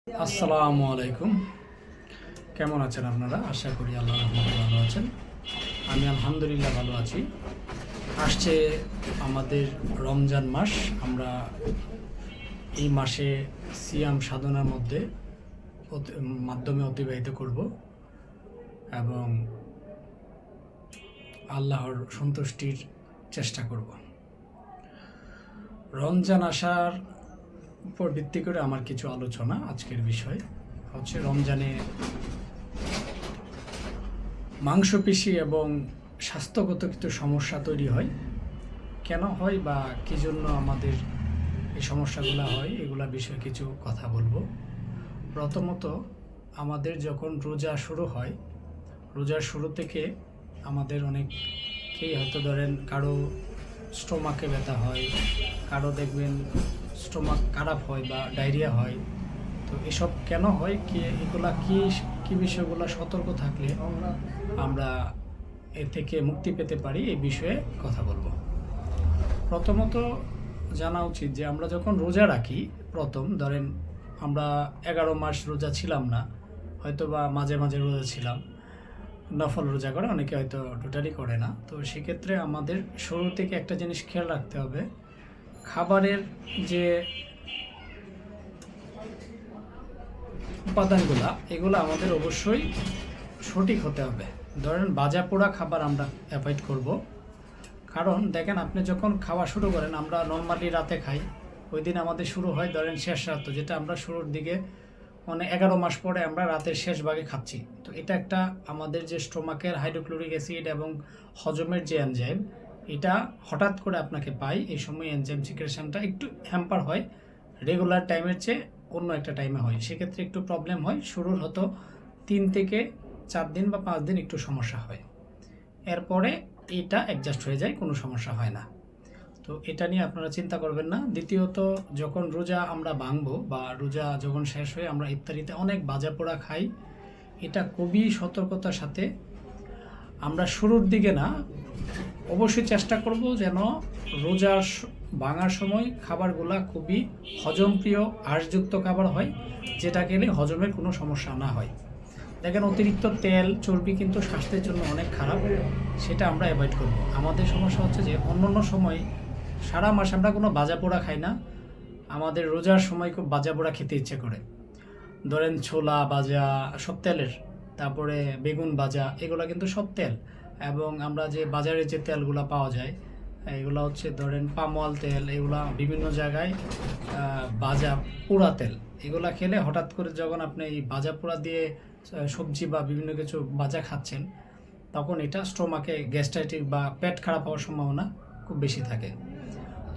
আসসালামু আলাইকুম। কেমন আছেন আপনারা? আশা করি আল্লাহর রহমতে ভালো আছেন। আমি আলহামদুলিল্লাহ ভালো আছি। আসছে আমাদের রমজান মাস। আমরা এই মাসে সিয়াম সাধনার মাধ্যমে অতিবাহিত করব এবং আল্লাহর সন্তুষ্টির চেষ্টা করব। রমজান আসার উপর ভিত্তি করে আমার কিছু আলোচনা। আজকের বিষয় হচ্ছে রমজানে মাংসপেশি এবং স্বাস্থ্যগত কিছু সমস্যা তৈরি হয়। কেন হয় বা কী জন্য আমাদের এই সমস্যাগুলো হয়, এগুলা বিষয়ে কিছু কথা বলবো। প্রথমত, আমাদের যখন রোজা শুরু হয়, রোজার শুরু থেকে আমাদের অনেকেই হয়তো ধরেন কারো স্টোমাকে ব্যথা হয়, কারো দেখবেন স্টোমাক খারাপ হয় বা ডায়রিয়া হয়। তো এসব কেন হয়, এগুলা কী বিষয়গুলো সতর্ক থাকলে আমরা এ থেকে মুক্তি পেতে পারি, এই বিষয়ে কথা বলবো। প্রথমত জানা উচিত যে আমরা যখন রোজা রাখি, প্রথম ধরেন আমরা 11 মাস রোজা ছিলাম না, হয়তো বা মাঝে মাঝে রোজা ছিলাম, নফল রোজা করে, অনেকে হয়তো টোটালি করে না। তো সেক্ষেত্রে আমাদের শুরু থেকে একটা জিনিস খেয়াল রাখতে হবে, খাবারের যে উপাদানগুলা, এগুলো আমাদের অবশ্যই সঠিক হতে হবে। ধরেন ভাজা পোড়া খাবার আমরা অ্যাভয়েড করব। কারণ দেখেন, আপনি যখন খাওয়া শুরু করেন, আমরা নর্মালি রাতে খাই, ওই দিন আমাদের শুরু হয় ধরেন শেষ রাত, যেটা আমরা শুরুর দিকে 11 মাস পরে আমরা রাতের শেষ ভাগে খাচ্ছি। তো এটা একটা আমাদের যে স্টোমাকের হাইড্রোক্লোরিক অ্যাসিড এবং হজমের যে এনজাইম, এটা হঠাৎ করে আপনাকে পাই। এই সময় এনজাইম সিক্রেশনটা একটু হ্যাম্পার হয়, রেগুলার টাইমের চেয়ে অন্য একটা টাইমে হয়। সেক্ষেত্রে একটু প্রবলেম হয়। শুরুর হতো 3 থেকে 4 দিন বা 5 দিন একটু সমস্যা হয়, এরপরে এটা অ্যাডজাস্ট হয়ে যায়, কোনো সমস্যা হয় না। তো এটা নিয়ে আপনারা চিন্তা করবেন না। দ্বিতীয়ত, যখন রোজা আমরা ভাঙবো বা রোজা যখন শেষ হয়ে আমরা ইফতারিতে অনেক ভাজা পোড়া খাই, এটা খুবই সতর্কতার সাথে আমরা শুরুর দিকে না, অবশ্যই চেষ্টা করব যেন রোজার ভাঙার সময় খাবারগুলা খুবই হজমপ্রিয় আঁশযুক্ত খাবার হয়, যেটা খেলে হজমের কোনো সমস্যা না হয়। দেখেন, অতিরিক্ত তেল চর্বি কিন্তু স্বাস্থ্যের জন্য অনেক খারাপ, সেটা আমরা অ্যাভয়েড করব। আমাদের সমস্যা হচ্ছে যে অন্য সময় সারা মাস আমরা কোনো ভাজা পোড়া খাই না, আমাদের রোজার সময় খুব ভাজা পোড়া খেতে ইচ্ছে করে। ধরেন ছোলা ভাজা সব তেলের, তারপরে বেগুন ভাজা, এগুলো কিন্তু সব তেল। এবং আমরা যে বাজারে যে তেলগুলো পাওয়া যায়, এগুলো হচ্ছে ধরেন পাম অয়েল তেল, এগুলা বিভিন্ন জায়গায় ভাজা পোড়া তেল। এগুলা খেলে হঠাৎ করে যখন আপনি এই ভাজা পোড়া দিয়ে সবজি বা বিভিন্ন কিছু ভাজা খাচ্ছেন, তখন এটা স্টোমাকে গ্যাস্ট্রাইটিস বা পেট খারাপ হওয়ার সম্ভাবনা খুব বেশি থাকে।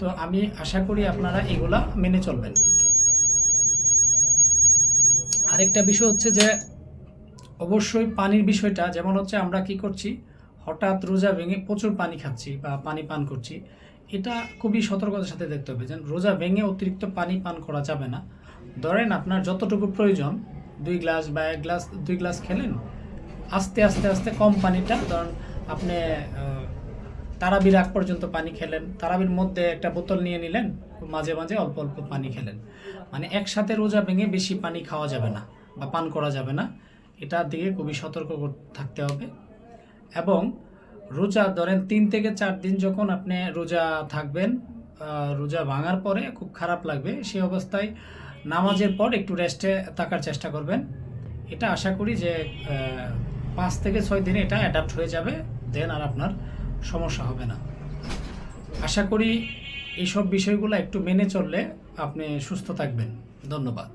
তো আমি আশা করি আপনারা এগুলা মেনে চলবেন। আরেকটা বিষয় হচ্ছে যে অবশ্যই পানির বিষয়টা, যেমন হচ্ছে আমরা কি করছি, হঠাৎ রোজা ভেঙে প্রচুর পানি খাচ্ছি বা পানি পান করছি, এটা খুবই সতর্কতার সাথে দেখতে হবে। যেন রোজা ভেঙে অতিরিক্ত পানি পান করা যাবে না। ধরেন আপনার যতটুকু প্রয়োজন, 2 গ্লাস বা 1 গ্লাস 2 গ্লাস খেলেন, আস্তে আস্তে আস্তে কম পানিটা, ধরেন আপনি তারাবির আগ পর্যন্ত পানি খেলেন, তারাবির মধ্যে একটা বোতল নিয়ে নিলেন, মাঝে মাঝে অল্প অল্প পানি খেলেন। মানে একসাথে রোজা ভেঙে বেশি পানি খাওয়া যাবে না বা পান করা যাবে না, এটার দিকে খুবই সতর্ক থাকতে হবে। এবং রোজা ধরেন 3 থেকে 4 দিন যখন আপনি রোজা থাকবেন, রোজা ভাঙার পরে খুব খারাপ লাগবে, সেই অবস্থায় নামাজের পর একটু রেস্টে থাকার চেষ্টা করবেন। এটা আশা করি যে 5 থেকে 6 দিনে এটা অ্যাডাপ্ট হয়ে যাবে, দেন আর আপনার সমস্যা হবে না। আশা করি এইসব বিষয়গুলো একটু মেনে চললে আপনি সুস্থ থাকবেন। ধন্যবাদ।